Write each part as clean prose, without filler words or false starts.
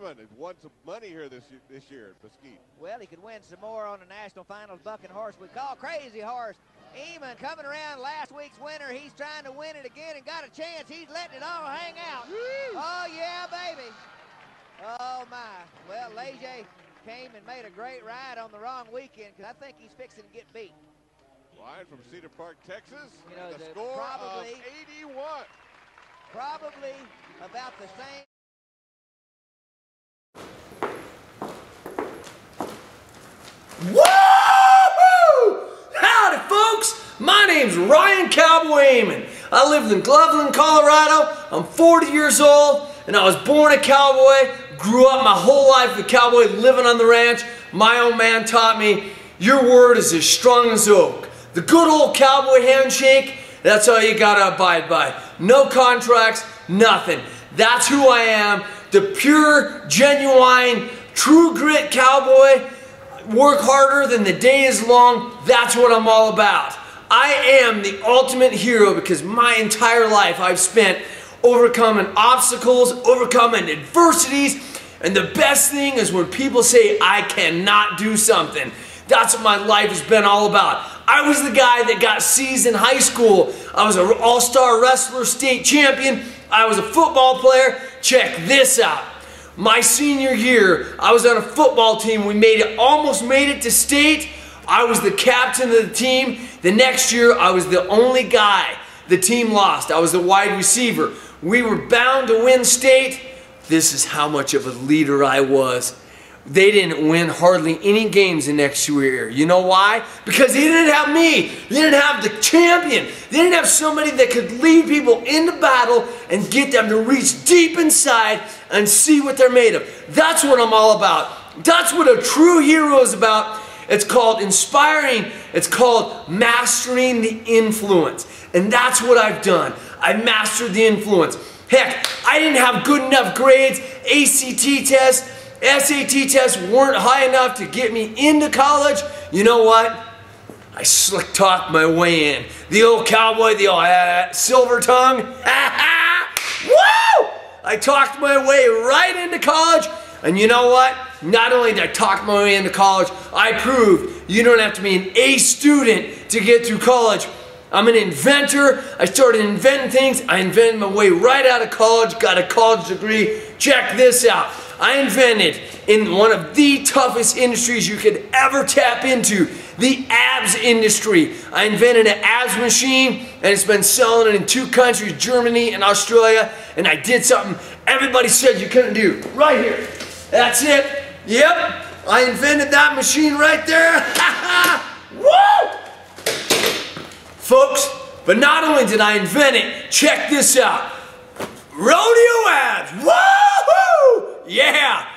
Eamon has won some money here this year at Mesquite. Well, he could win some more on the national finals bucking horse we call Crazy Horse. Eamon coming around last week's winner. He's trying to win it again and got a chance. He's letting it all hang out. Woo! Oh, yeah, baby. Oh, my. Well, Leger came and made a great ride on the wrong weekend because I think he's fixing to get beat. Ryan from Cedar Park, Texas. You know, the score probably, of 81. Probably about the same. Woo! Howdy, folks! My name's Ryan Cowboy Eamon. I live in Gloveland, Colorado. I'm 40 years old, and I was born a cowboy. Grew up my whole life a cowboy, living on the ranch. My old man taught me, your word is as strong as oak. The good old cowboy handshake, that's all you gotta abide by. No contracts, nothing. That's who I am. The pure, genuine, true grit cowboy. Work harder than the day is long. That's what I'm all about. I am the ultimate hero because my entire life I've spent overcoming obstacles, overcoming adversities, and the best thing is when people say I cannot do something. That's what my life has been all about. I was the guy that got C's in high school. I was an all-star wrestler, state champion. I was a football player. Check this out. My senior year, I was on a football team. We almost made it to state. I was the captain of the team. The next year, I was the only guy the team lost. I was the wide receiver. We were bound to win state. This is how much of a leader I was. They didn't win hardly any games the next year. You know why? Because they didn't have me. They didn't have the champion. They didn't have somebody that could lead people into battle and get them to reach deep inside and see what they're made of. That's what I'm all about. That's what a true hero is about. It's called inspiring. It's called mastering the influence. And that's what I've done. I mastered the influence. Heck, I didn't have good enough grades. ACT tests, SAT tests weren't high enough to get me into college. You know what? I slick talked my way in. The old cowboy, the old silver tongue. Woo! I talked my way right into college. And you know what? Not only did I talk my way into college, I proved you don't have to be an A student to get through college. I'm an inventor. I started inventing things. I invented my way right out of college, got a college degree. Check this out. I invented in one of the toughest industries you could ever tap into, the abs industry. I invented an abs machine and it's been selling it in 2 countries, Germany and Australia, and I did something everybody said you couldn't do. Right here. That's it. Yep. I invented that machine right there. Woo! Folks, but not only did I invent it, check this out. Rodeo abs. Woohoo! Yeah!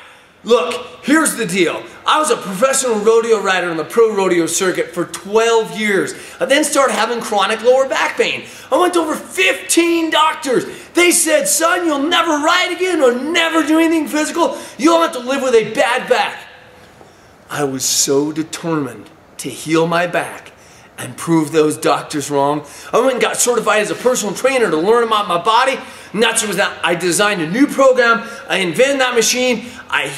Look, here's the deal. I was a professional rodeo rider on the pro rodeo circuit for 12 years. I then started having chronic lower back pain. I went to over 15 doctors. They said, son, you'll never ride again or never do anything physical. You'll have to live with a bad back. I was so determined to heal my back and prove those doctors wrong. I went and got certified as a personal trainer to learn about my body. And that's what I designed a new program. I invented that machine. I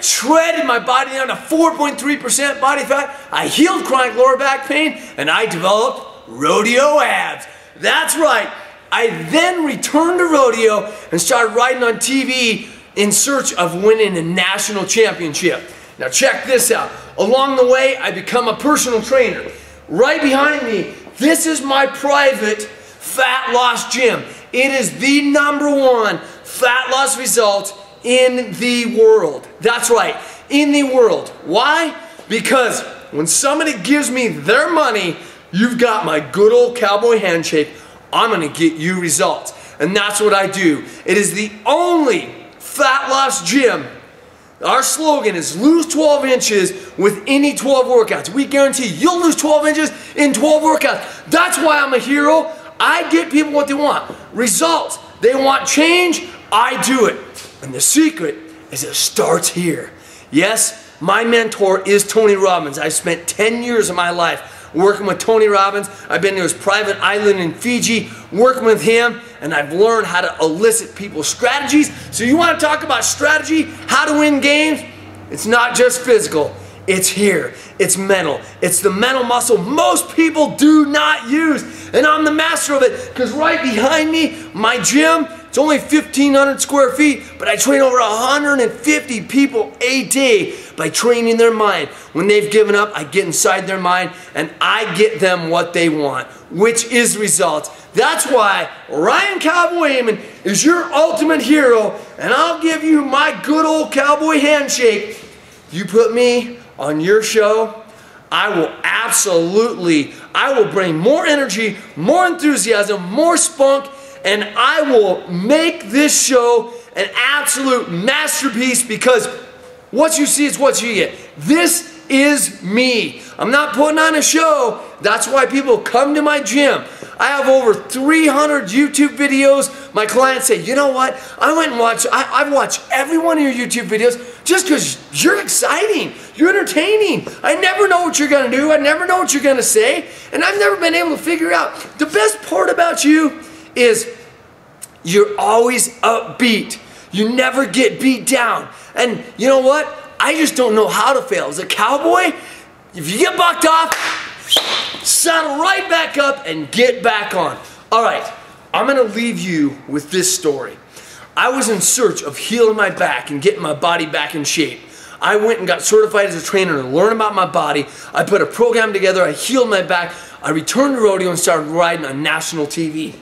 shredded my body down to 4.3% body fat. I healed chronic lower back pain, and I developed rodeo abs. That's right. I then returned to rodeo and started riding on TV in search of winning a national championship. Now check this out. Along the way, I become a personal trainer. Right behind me, this is my private fat loss gym. It is the #1 fat loss result in the world. That's right, in the world. Why? Because when somebody gives me their money, you've got my good old cowboy handshake. I'm gonna get you results. And that's what I do. It is the only fat loss gym. Our slogan is lose 12 inches with any 12 workouts. We guarantee you'll lose 12 inches in 12 workouts. That's why I'm a hero. I get people what they want. Results. They want change. I do it. And the secret is it starts here. Yes, my mentor is Tony Robbins. I spent 10 years of my life working with Tony Robbins. I've been to his private island in Fiji, working with him, and I've learned how to elicit people's strategies. So you want to talk about strategy, how to win games? It's not just physical. It's here. It's mental. It's the mental muscle most people do not use. And I'm the master of it, because right behind me, my gym, it's only 1,500 square feet, but I train over 150 people a day by training their mind. When they've given up, I get inside their mind and I get them what they want, which is results. That's why Ryan Cowboy Amon is your ultimate hero, and I'll give you my good old cowboy handshake. You put me on your show, I will bring more energy, more enthusiasm, more spunk, and I will make this show an absolute masterpiece, because what you see is what you get. This is me. I'm not putting on a show. That's why people come to my gym. I have over 300 YouTube videos. My clients say, you know what? I've watched every one of your YouTube videos just because you're exciting. You're entertaining. I never know what you're going to do. I never know what you're going to say. And I've never been able to figure out. The best part about you is you're always upbeat. You never get beat down. And you know what? I just don't know how to fail. As a cowboy, if you get bucked off, saddle right back up and get back on. All right, I'm going to leave you with this story. I was in search of healing my back and getting my body back in shape. I went and got certified as a trainer to learn about my body. I put a program together. I healed my back. I returned to rodeo and started riding on national TV.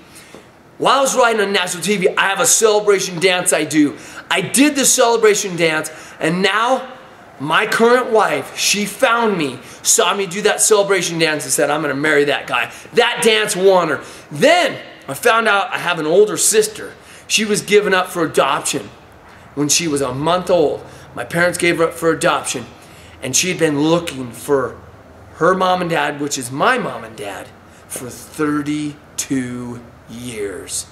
While I was riding on national TV, I have a celebration dance I do. I did the celebration dance, and now my current wife, she found me, saw me do that celebration dance and said, I'm going to marry that guy. That dance won her. Then I found out I have an older sister. She was given up for adoption when she was a month old. My parents gave her up for adoption, and she'd been looking for her mom and dad, which is my mom and dad, for 32 years.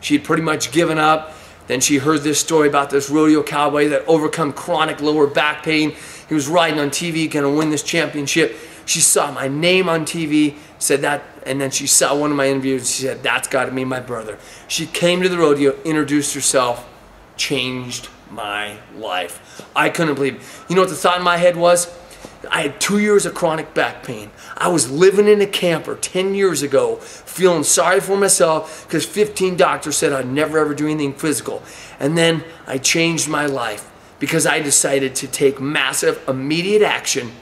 She had pretty much given up. Then she heard this story about this rodeo cowboy that overcome chronic lower back pain. He was riding on TV, going to win this championship. She saw my name on TV, said that, and then she saw one of my interviews. She said, that's got to be my brother. She came to the rodeo, introduced herself, changed my life. I couldn't believe it. You know what the thought in my head was? I had 2 years of chronic back pain. I was living in a camper 10 years ago, feeling sorry for myself because 15 doctors said I'd never ever do anything physical. And then I changed my life because I decided to take massive, immediate action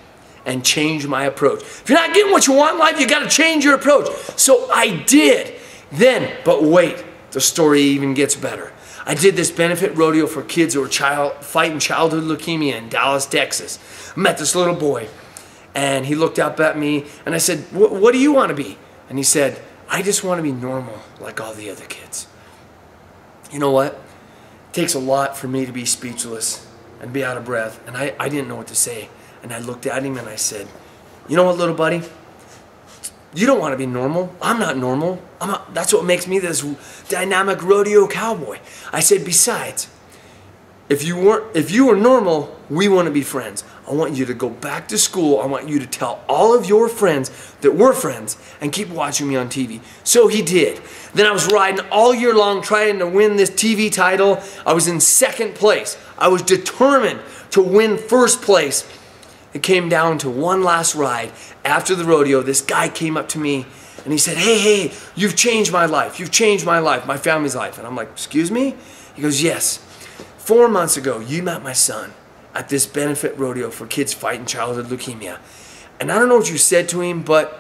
and change my approach. If you're not getting what you want in life, you got to change your approach. So I did. Then, but wait, the story even gets better. I did this benefit rodeo for kids who were fighting childhood leukemia in Dallas, Texas. I met this little boy, and he looked up at me, and I said, what do you want to be? And he said, I just want to be normal like all the other kids. You know what? It takes a lot for me to be speechless and be out of breath, and I didn't know what to say. And I looked at him and I said, you know what, little buddy? You don't want to be normal. I'm not normal. That's what makes me this dynamic rodeo cowboy. I said, besides, if you were normal, we want to be friends. I want you to go back to school. I want you to tell all of your friends that we're friends and keep watching me on TV. So he did. Then I was riding all year long trying to win this TV title. I was in second place. I was determined to win first place. It came down to one last ride. After the rodeo, this guy came up to me and he said, hey, you've changed my life. You've changed my life, my family's life. And I'm like, excuse me? He goes, yes. 4 months ago, you met my son at this benefit rodeo for kids fighting childhood leukemia. And I don't know what you said to him, but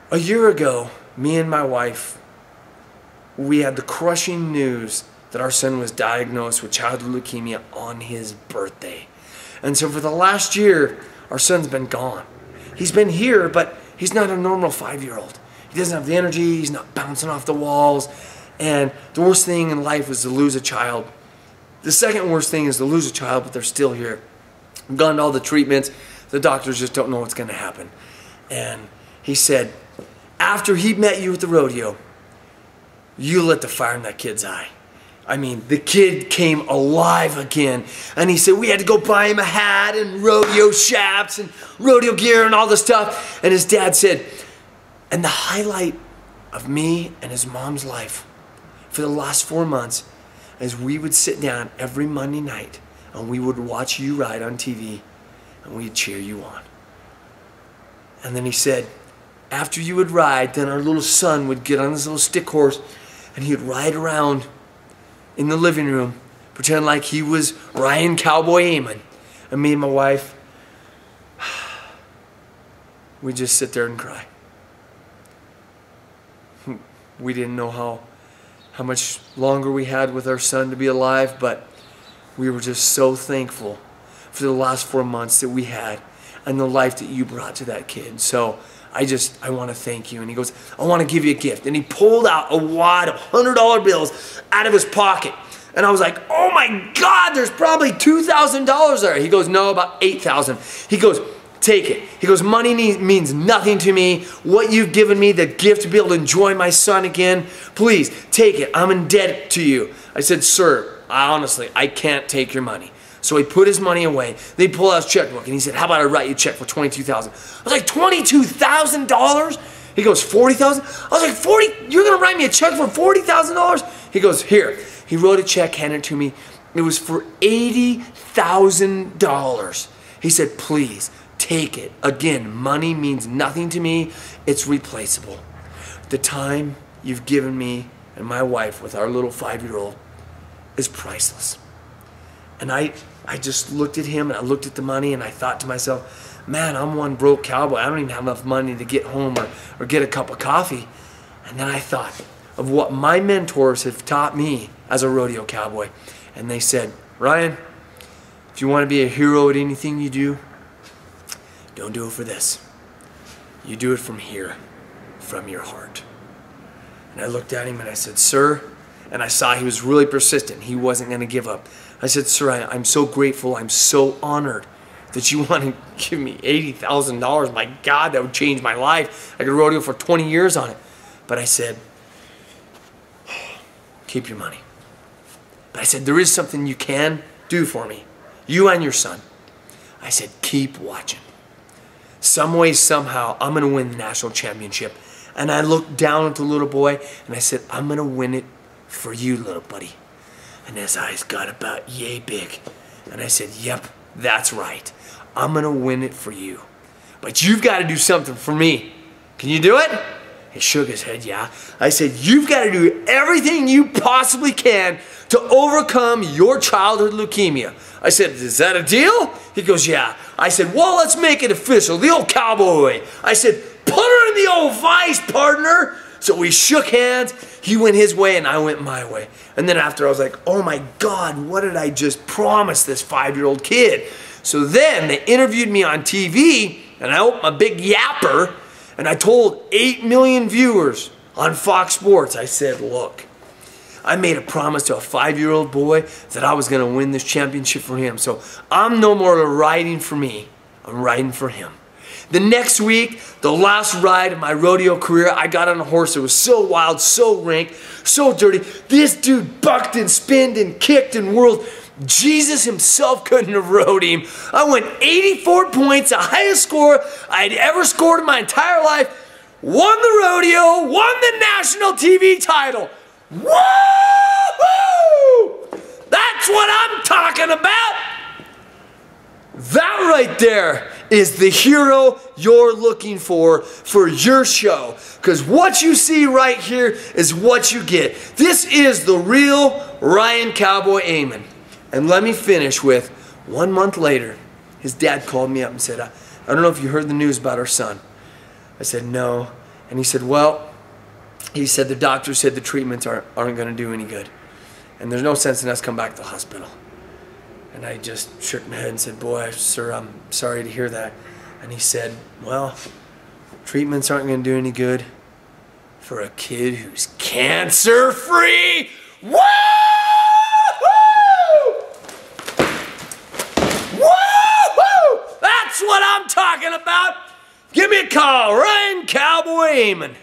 a year ago, me and my wife, we had the crushing news that our son was diagnosed with childhood leukemia on his birthday. And so for the last year, our son's been gone. He's been here, but he's not a normal 5-year-old. He doesn't have the energy, he's not bouncing off the walls. And the worst thing in life is to lose a child. The second worst thing is to lose a child, but they're still here. I've gone to all the treatments. The doctors just don't know what's going to happen. And he said, after he met you at the rodeo, you lit the fire in that kid's eye. I mean, the kid came alive again. And he said we had to go buy him a hat and rodeo chaps and rodeo gear and all this stuff. And his dad said, and the highlight of me and his mom's life for the last 4 months is we would sit down every Monday night and we would watch you ride on TV and we'd cheer you on. And then he said, after you would ride, then our little son would get on this little stick horse and he would ride around in the living room, pretend like he was Ryan Cowboy Eamon. And me and my wife, we'd just sit there and cry. We didn't know how much longer we had with our son to be alive, but we were just so thankful for the last 4 months that we had and the life that you brought to that kid. So I want to thank you. And he goes, I want to give you a gift. And he pulled out a wad of $100 bills out of his pocket. And I was like, oh my God, there's probably $2,000 there. He goes, no, about $8,000. He goes, take it. He goes, money means nothing to me. What you've given me, the gift to be able to enjoy my son again, please take it. I'm indebted to you. I said, sir, honestly, I can't take your money. So he put his money away. They pulled out his checkbook and he said, how about I write you a check for $22,000? I was like, $22,000? He goes, $40,000? I was like, 40? You're gonna write me a check for $40,000? He goes, here. He wrote a check, handed it to me. It was for $80,000. He said, please take it. Again, money means nothing to me. It's replaceable. The time you've given me and my wife with our little 5-year-old is priceless. And I just looked at him and I looked at the money and I thought to myself, man, I'm one broke cowboy. I don't even have enough money to get home or get a cup of coffee. And then I thought of what my mentors have taught me as a rodeo cowboy. And they said, Ryan, if you want to be a hero at anything you do, don't do it for this. You do it from here, from your heart. And I looked at him and I said, sir, and I saw he was really persistent. He wasn't going to give up. I said, sir, I'm so grateful. I'm so honored that you want to give me $80,000. My God, that would change my life. I could rodeo for 20 years on it. But I said, keep your money. But I said, there is something you can do for me, you and your son. I said, keep watching. Some way, somehow, I'm going to win the national championship. And I looked down at the little boy and I said, I'm going to win it for you, little buddy. And his eyes got about yay big. And I said, yep, that's right. I'm going to win it for you. But you've got to do something for me. Can you do it? He shook his head, yeah. I said, you've got to do everything you possibly can to overcome your childhood leukemia. I said, is that a deal? He goes, yeah. I said, well, let's make it official, the old cowboy way. I said, put her in the old vice, partner. So we shook hands. He went his way and I went my way. And then after I was like, oh my God, what did I just promise this 5-year-old kid? So then they interviewed me on TV and I opened my big yapper and I told 8 million viewers on Fox Sports, I said, look, I made a promise to a 5-year-old boy that I was going to win this championship for him. So I'm no more riding for me, I'm riding for him. The next week, the last ride of my rodeo career, I got on a horse that was so wild, so rank, so dirty. This dude bucked and spinned and kicked and whirled. Jesus himself couldn't have rode him. I went 84 points, the highest score I'd ever scored in my entire life. Won the rodeo, won the national TV title. Woo-hoo! That's what I'm talking about. That right there is the hero you're looking for your show. Because what you see right here is what you get. This is the real Ryan Cowboy Eamon. And let me finish with, 1 month later, his dad called me up and said, I don't know if you heard the news about our son. I said, no. And he said, well, he said the doctor said the treatments aren't going to do any good. And there's no sense in us coming back to the hospital. And I just shook my head and said, boy, sir, I'm sorry to hear that. And he said, well, treatments aren't going to do any good for a kid who's cancer-free. Woo-hoo! Woo-hoo! That's what I'm talking about. Give me a call, Ryan Cowboy Eamon.